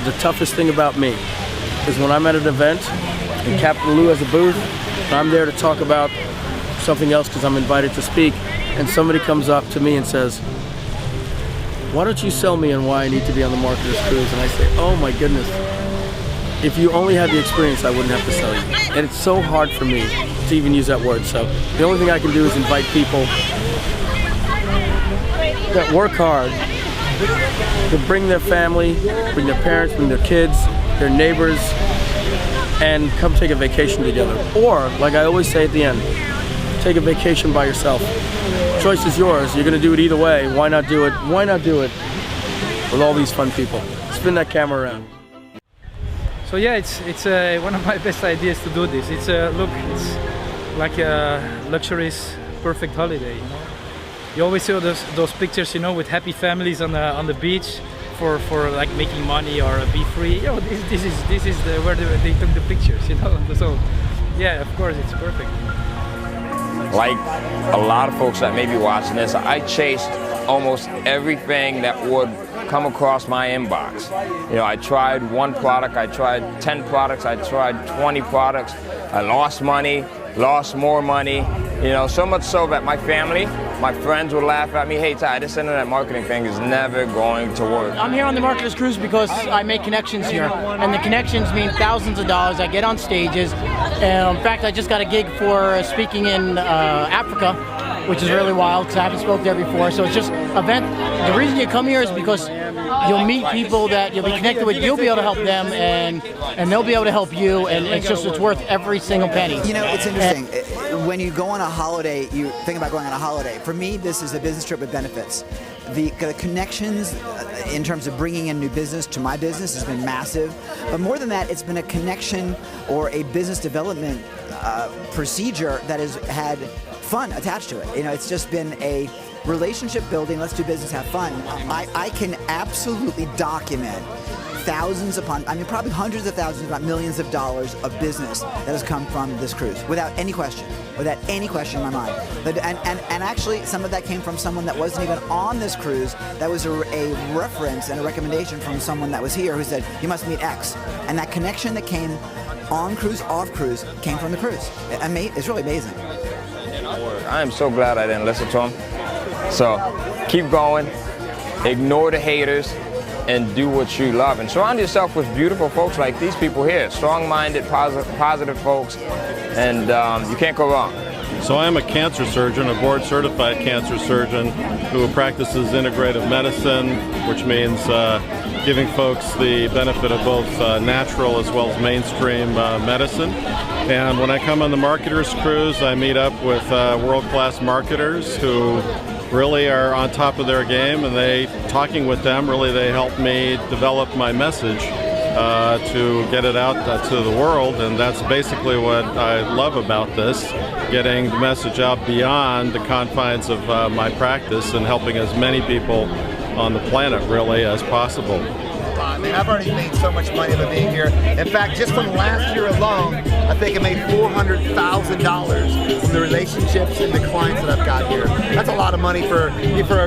the toughest thing about me is when I'm at an event and Captain Lou has a booth and I'm there to talk about something else because I'm invited to speak, and somebody comes up to me and says, why don't you sell me on why I need to be on the Marketer's Cruise? And I say, oh my goodness, if you only had the experience, I wouldn't have to sell you. And it's so hard for me to even use that word. So the only thing I can do is invite people that work hard to bring their family, bring their parents, bring their kids, their neighbors, and come take a vacation together. Or, like I always say at the end, take a vacation by yourself. Choice is yours. You're gonna do it either way. Why not do it? Why not do it with all these fun people? Spin that camera around. So yeah, it's one of my best ideas to do this. It's look, it's like a luxurious, perfect holiday. You know, you always see those pictures, you know, with happy families on the beach for like making money or be free. You know, this is where they took the pictures. You know, so yeah, of course, it's perfect. Like a lot of folks that may be watching this, I chased almost everything that would come across my inbox. You know, I tried one product, I tried 10 products, I tried 20 products. I lost money, lost more money, you know, so much so that my family, my friends would laugh at me, hey Ty, this internet marketing thing is never going to work. I'm here on the Marketer's Cruise because I make connections here, and the connections mean thousands of dollars. I get on stages. In fact, I just got a gig for speaking in Africa, which is really wild because I haven't spoken there before. So it's just an event. The reason you come here is because you'll meet people that you'll be connected with. You'll be able to help them, and they'll be able to help you. And it's worth every single penny. You know, it's interesting. When you go on a holiday, you think about going on a holiday. For me, this is a business trip with benefits. The connections in terms of bringing in new business to my business has been massive. But more than that, it's been a connection or a business development procedure that has had fun attached to it. You know, it's just been a relationship building, let's do business, have fun. I can absolutely document thousands upon, I mean probably hundreds of thousands, if not millions of dollars of business that has come from this cruise, without any question in my mind. And actually some of that came from someone that wasn't even on this cruise. That was a reference and a recommendation from someone that was here who said, you must meet X. And that connection that came on cruise, off cruise, came from the cruise. It's really amazing. I am so glad I didn't listen to him. So keep going, ignore the haters, and do what you love. And surround yourself with beautiful folks like these people here, strong-minded, positive folks, and you can't go wrong. So I'm a cancer surgeon, a board-certified cancer surgeon who practices integrative medicine, which means giving folks the benefit of both natural as well as mainstream medicine. And when I come on the Marketer's Cruise, I meet up with world-class marketers who really are on top of their game, and talking with them, really they help me develop my message to get it out to the world. And that's basically what I love about this, getting the message out beyond the confines of my practice and helping as many people on the planet really as possible. I mean, I've already made so much money by being here. In fact, just from last year alone, I think I made $400,000 from the relationships and the clients that I've got here. That's a lot of money for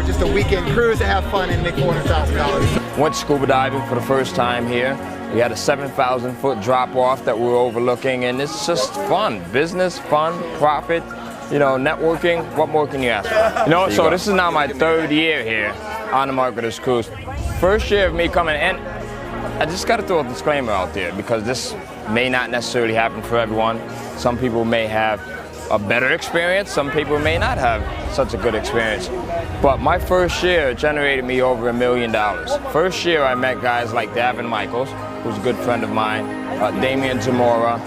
just a weekend cruise to have fun and make $400,000. Went scuba diving for the first time here. We had a 7,000-foot drop-off that we were overlooking, and it's just fun. Business, fun, profit, you know, networking. What more can you ask for? You know, so this is now my 3rd year here on the Marketer's Cruise. First year of me coming in, I just got to throw a disclaimer out there because this may not necessarily happen for everyone. Some people may have a better experience, some people may not have such a good experience. But my first year generated me over $1 million. First year I met guys like Davin Michaels, who's a good friend of mine, Damian Zamora,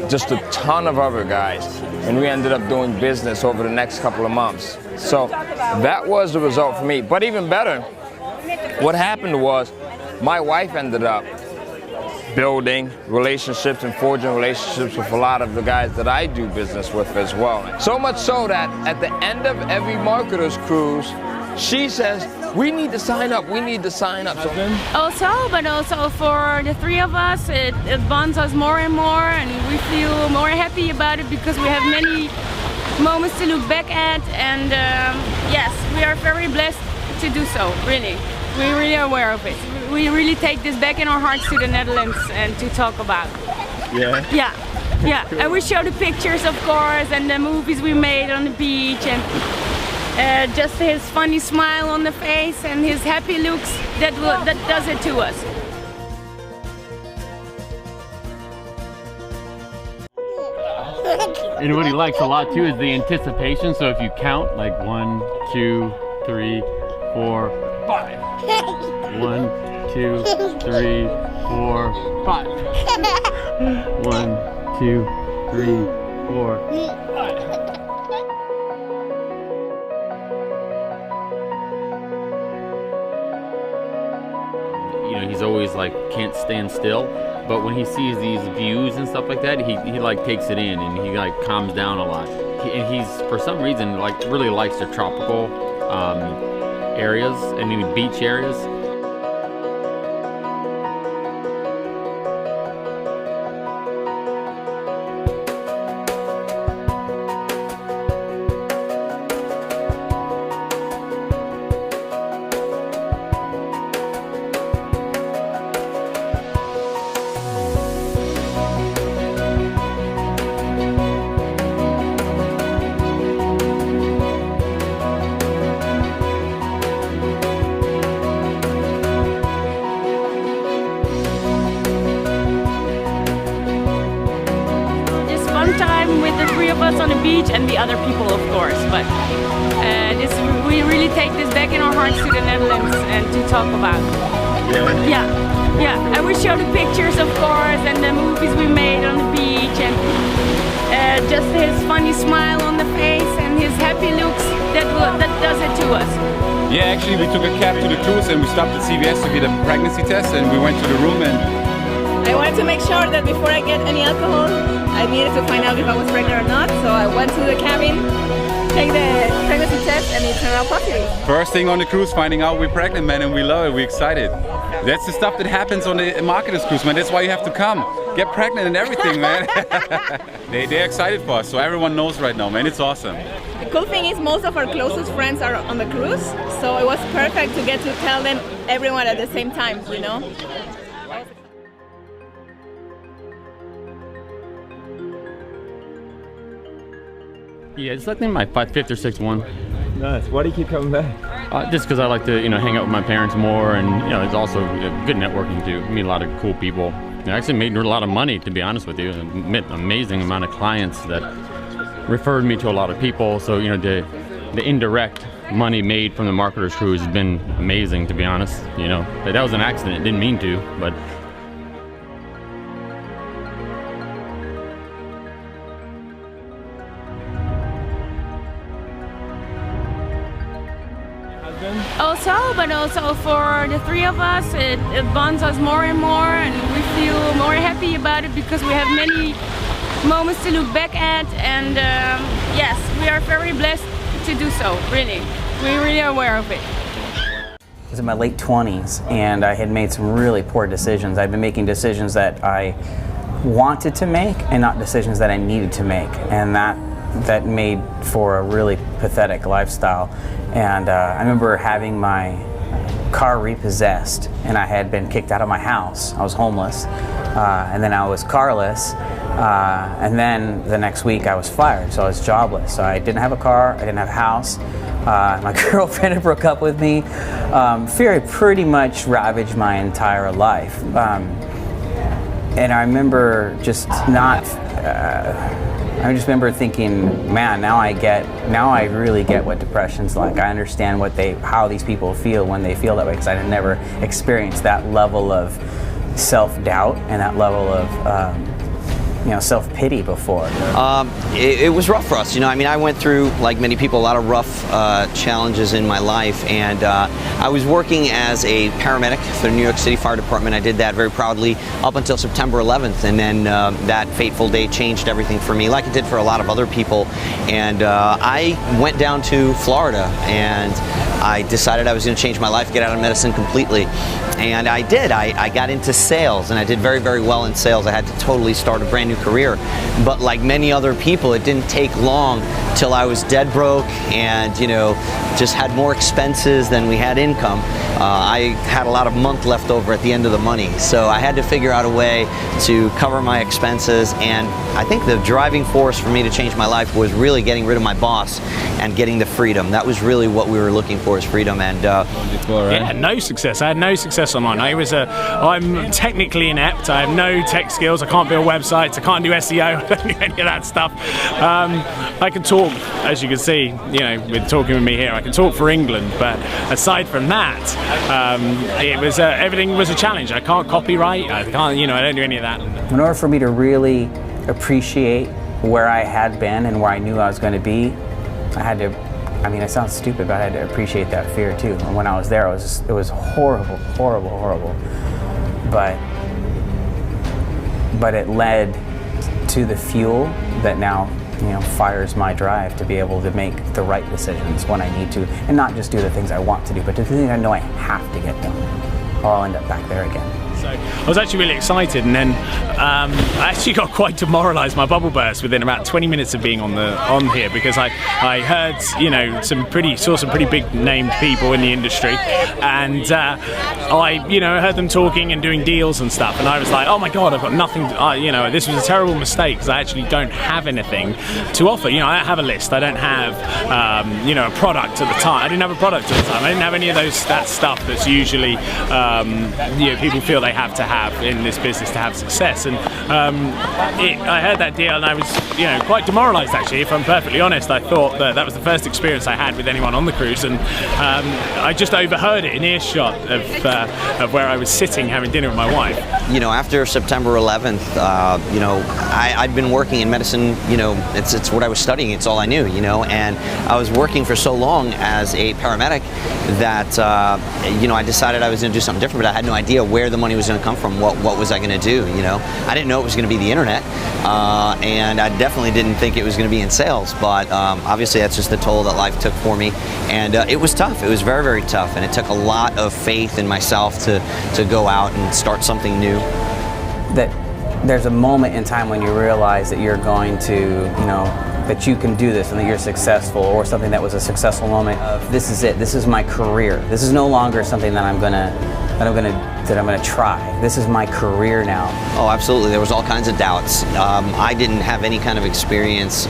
just a ton of other guys. And we ended up doing business over the next couple of months. So that was the result for me. But even better, what happened was my wife ended up building relationships and forging relationships with a lot of the guys that I do business with as well. So much so that at the end of every Marketer's Cruise, she says, we need to sign up, we need to sign up. But also for the three of us, it bonds us more and more, and we feel more happy about it because we have many moments to look back at, and yes, we are very blessed to do so, really. We're really aware of it. we really take this back in our hearts to the Netherlands and to talk about. Yeah? Yeah, yeah. And we show the pictures, of course, and the movies we made on the beach, and just his funny smile on the face and his happy looks, that does it to us. And what he likes a lot too is the anticipation. So if you count like 1, 2, 3, 4, 5. 1, 2, 3, 4, 5. 1, 2, 3, 4, 5. You know, he's always like can't stand still. But when he sees these views and stuff like that, he like takes it in and he like calms down a lot. And he's, for some reason, like really likes the tropical areas, I mean beach areas. Time with the three of us on the beach and the other people, of course, but we really take this back in our hearts to the Netherlands and to talk about. Yeah, yeah. And we show the pictures, of course, and the movies we made on the beach, and just his funny smile on the face and his happy looks, that does it to us. Yeah, actually we took a cab to the cruise and we stopped at CVS to get a pregnancy test, and we went to the room and I wanted to make sure that before I get any alcohol, I needed to find out if I was pregnant or not. So I went to the cabin, take the pregnancy test, and it turned out positive. first thing on the cruise, finding out we're pregnant, man, and we love it, we're excited. That's the stuff that happens on the marketers cruise, man. That's why you have to come. Get pregnant and everything, man. They're excited for us, so everyone knows right now, man. It's awesome. The cool thing is most of our closest friends are on the cruise, so it was perfect to get to tell them everyone at the same time, you know? Yeah, it's like my 5th or 6th one. Nice. Why do you keep coming back? Just because I like to, hang out with my parents more, and it's also good networking too. I meet a lot of cool people. I actually made a lot of money, to be honest with you. I met an amazing amount of clients that referred me to a lot of people. So the indirect money made from the marketers cruise has been amazing, to be honest. But that was an accident. Didn't mean to, but. Also for the three of us, it bonds us more and more, and we feel more happy about it because we have many moments to look back at, and yes, we are very blessed to do so, really. We're really aware of it. I was in my late 20s and I had made some really poor decisions. I'd been making decisions that I wanted to make and not decisions that I needed to make, and that made for a really pathetic lifestyle. And I remember having my car repossessed, and I had been kicked out of my house. I was homeless, and then I was carless, and then the next week I was fired, so I was jobless. So I didn't have a car, I didn't have a house. My girlfriend had broke up with me. Fear had pretty much ravaged my entire life. And I remember just I just remember thinking, man, now I really get what depression's like. I understand how these people feel when they feel that way, because I had never experienced that level of self-doubt and that level of self-pity before. It was rough for us, I mean, I went through, like many people, a lot of rough challenges in my life, and I was working as a paramedic for the New York City Fire Department. I did that very proudly up until September 11th, and then that fateful day changed everything for me, like it did for a lot of other people. And I went down to Florida, and I decided I was going to change my life, get out of medicine completely. And I did. I got into sales, and I did very, very well in sales. I had to totally start a brand new career. But like many other people, it didn't take long till I was dead broke and, just had more expenses than we had income. I had a lot of month left over at the end of the money, so I had to figure out a way to cover my expenses, and I think the driving force for me to change my life was really getting rid of my boss and getting the freedom. That was really what we were looking for, is freedom. And yeah, no success. I had no success online. I'm technically inept. I have no tech skills. I can't build websites. I can't do SEO. I don't do any of that stuff. I can talk, as you can see, you know, with talking with me here, I can talk for England, but aside from that, it was everything was a challenge. I can't copyright. I can't, you know, I don't do any of that. In order for me to really appreciate where I had been and where I knew I was going to be, I had to, I mean, it sounds stupid, but I had to appreciate that fear too. And when I was there, it was horrible, horrible, horrible. But it led to the fuel that now, you know, fires my drive to be able to make the right decisions when I need to, and not just do the things I want to do, but the things I know I have to get done, or I'll end up back there again. So I was actually really excited, and then I actually got quite demoralised. My bubble burst within about 20 minutes of being on here, because I heard, you know, saw some pretty big named people in the industry, and I, you know, heard them talking and doing deals and stuff, and I was like, oh my god, I've got nothing. You know, this was a terrible mistake, because I actually don't have anything to offer. You know, I don't have a list. I don't have, you know, a product at the time. I didn't have a product at the time. I didn't have any of that stuff that's usually, you know, people feel they have to have in this business to have success. And I heard that deal, and I was, you know, quite demoralised actually, if I'm perfectly honest. I thought that was the first experience I had with anyone on the cruise, and I just overheard it in earshot of where I was sitting having dinner with my wife. You know, after September 11th, you know, I'd been working in medicine. You know, it's what I was studying. It's all I knew. You know, and I was working for so long as a paramedic that you know, I decided I was going to do something different, but I had no idea where the money was going to come from. What was I going to do? You know, I didn't know it was going to be the internet, and I definitely didn't think it was going to be in sales. But obviously, that's just the toll that life took for me, and it was tough. It was very, very tough, and it took a lot of faith in myself to go out and start something new. That there's a moment in time when you realize that you're going to, you know, that you can do this and that you're successful, or something that was a successful moment of, this is it, this is my career. This is no longer something that I'm gonna try. This is my career now. Oh, absolutely. There was all kinds of doubts. I didn't have any kind of experience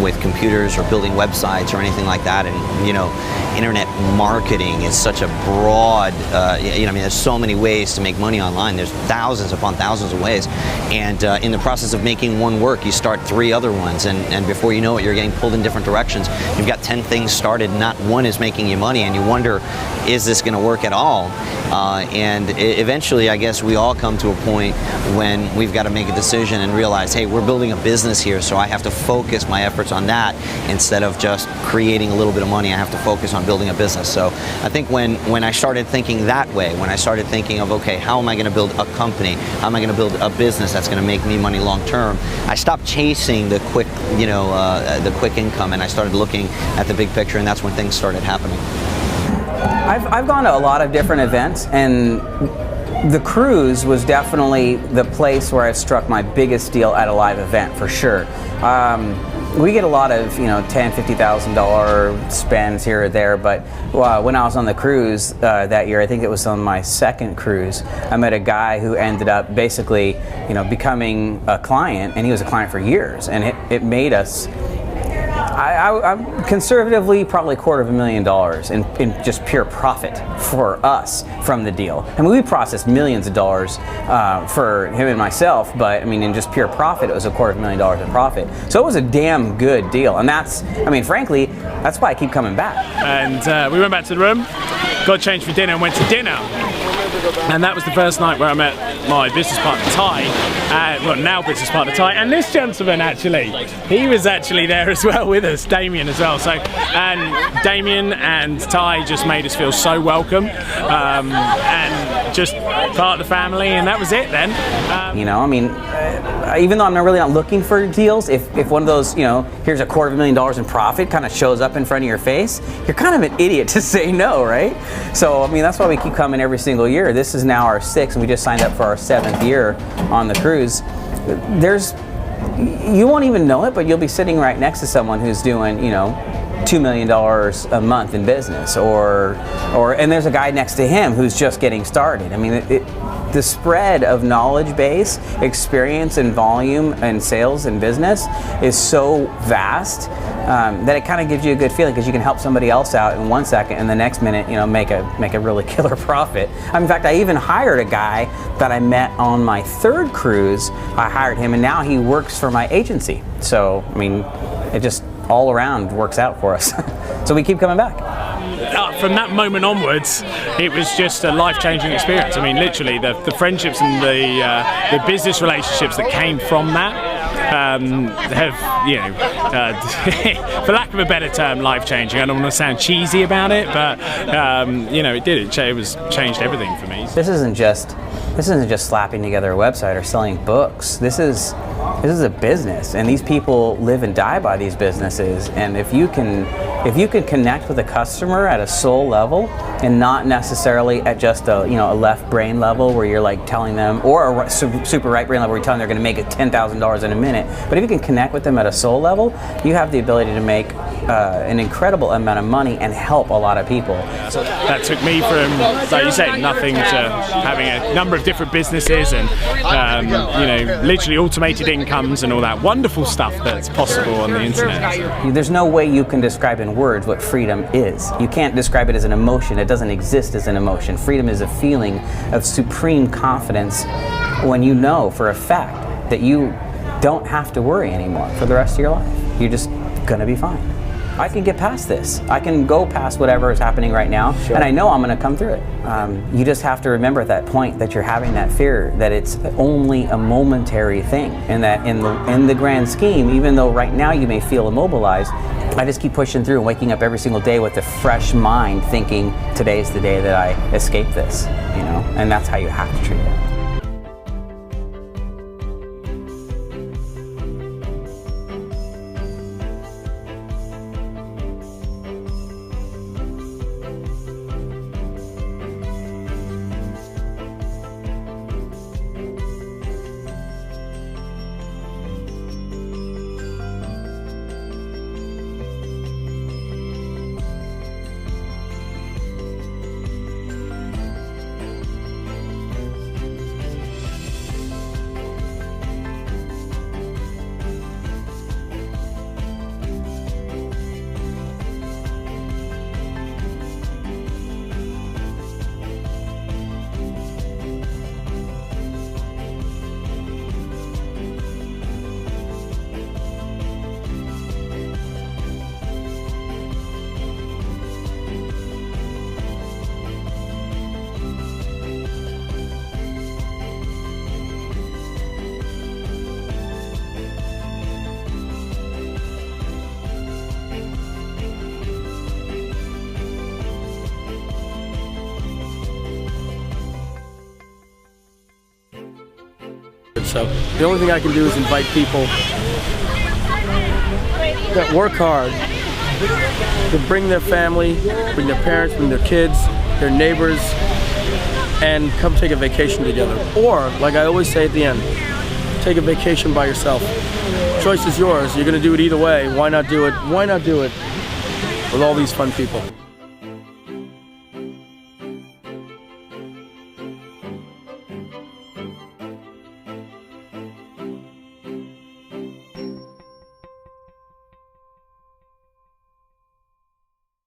with computers or building websites or anything like that. And, you know, internet marketing is such a broad, you know, I mean, there's so many ways to make money online. There's thousands upon thousands of ways. And in the process of making one work, you start 3 other ones. And before you know it, you're getting pulled in different directions. You've got 10 things started, not one is making you money, and you wonder, is this going to work at all? And eventually, I guess we all come to a point when we've got to make a decision and realize, hey, we're building a business here, so I have to focus my efforts on that instead of just creating a little bit of money. I have to focus on building a business. So I think when I started thinking that way, when I started thinking of, okay, how am I going to build a company? How am I going to build a business that's going to make me money long term? I stopped chasing the quick, you know, the quick income, and I started looking at the big picture, and that's when things started happening. I've gone to a lot of different events, and the cruise was definitely the place where I struck my biggest deal at a live event, for sure. We get a lot of, you know, $10,000, $50,000 spends here or there, but when I was on the cruise that year, I think it was on my second cruise, I met a guy who ended up basically, you know, becoming a client, and he was a client for years, and it made us, I'm conservatively probably $250,000 in just pure profit for us from the deal. I mean, we processed millions of dollars for him and myself, but I mean, in just pure profit, it was $250,000 in profit. So it was a damn good deal, and that's, I mean, frankly, that's why I keep coming back. And we went back to the room, got changed for dinner, and went to dinner. And that was the first night where I met my business partner Ty, well, now business partner Ty, and this gentleman actually, he was actually there as well with us, Damien as well. So, and Damien and Ty just made us feel so welcome, and just part of the family, and that was it then. You know, I mean, even though I'm not really not looking for deals, if one of those, you know, here's $250,000 in profit kind of shows up in front of your face, you're kind of an idiot to say no, right? So, I mean, that's why we keep coming every single year. This is now our 6th, and we just signed up for our 7th year on the cruise. You won't even know it, but you'll be sitting right next to someone who's doing, you know, $2 million a month in business, and there's a guy next to him who's just getting started. I mean, the spread of knowledge base, experience, and volume and sales and business is so vast that it kind of gives you a good feeling, because you can help somebody else out in 1 second, and the next minute, make a really killer profit. In fact, I even hired a guy that I met on my 3rd cruise. I hired him, and now he works for my agency. So, I mean, it just all around works out for us. So we keep coming back. From that moment onwards, it was just a life-changing experience. I mean, literally, the friendships and the business relationships that came from that have, for lack of a better term, life-changing. I don't want to sound cheesy about it, but it did. It was changed everything for me. This isn't just slapping together a website or selling books. This is a business, and these people live and die by these businesses. And if you can connect with a customer at a soul level, and not necessarily at just a left brain level where you're like telling them, or a super right brain level where you're telling them they're going to make it $10,000 in a minute, but if you can connect with them at a soul level, you have the ability to make an incredible amount of money and help a lot of people. So that took me from, like you say, nothing to having a number of different businesses and literally automated incomes and all that wonderful stuff that's possible on the internet. There's no way you can describe in words what freedom is. You can't describe it as an emotion. It doesn't exist as an emotion. Freedom is a feeling of supreme confidence when you know for a fact that you don't have to worry anymore for the rest of your life. You're just gonna be fine. I can get past this. I can go past whatever is happening right now, and I know I'm going to come through it. You just have to remember at that point that you're having that fear, that it's only a momentary thing, and that in the grand scheme, even though right now you may feel immobilized, I just keep pushing through and waking up every single day with a fresh mind, thinking today's the day that I escape this, and that's how you have to treat it. So the only thing I can do is invite people that work hard to bring their family, bring their parents, bring their kids, their neighbors, and come take a vacation together. Or, like I always say at the end, take a vacation by yourself. Choice is yours. You're going to do it either way. Why not do it? Why not do it with all these fun people?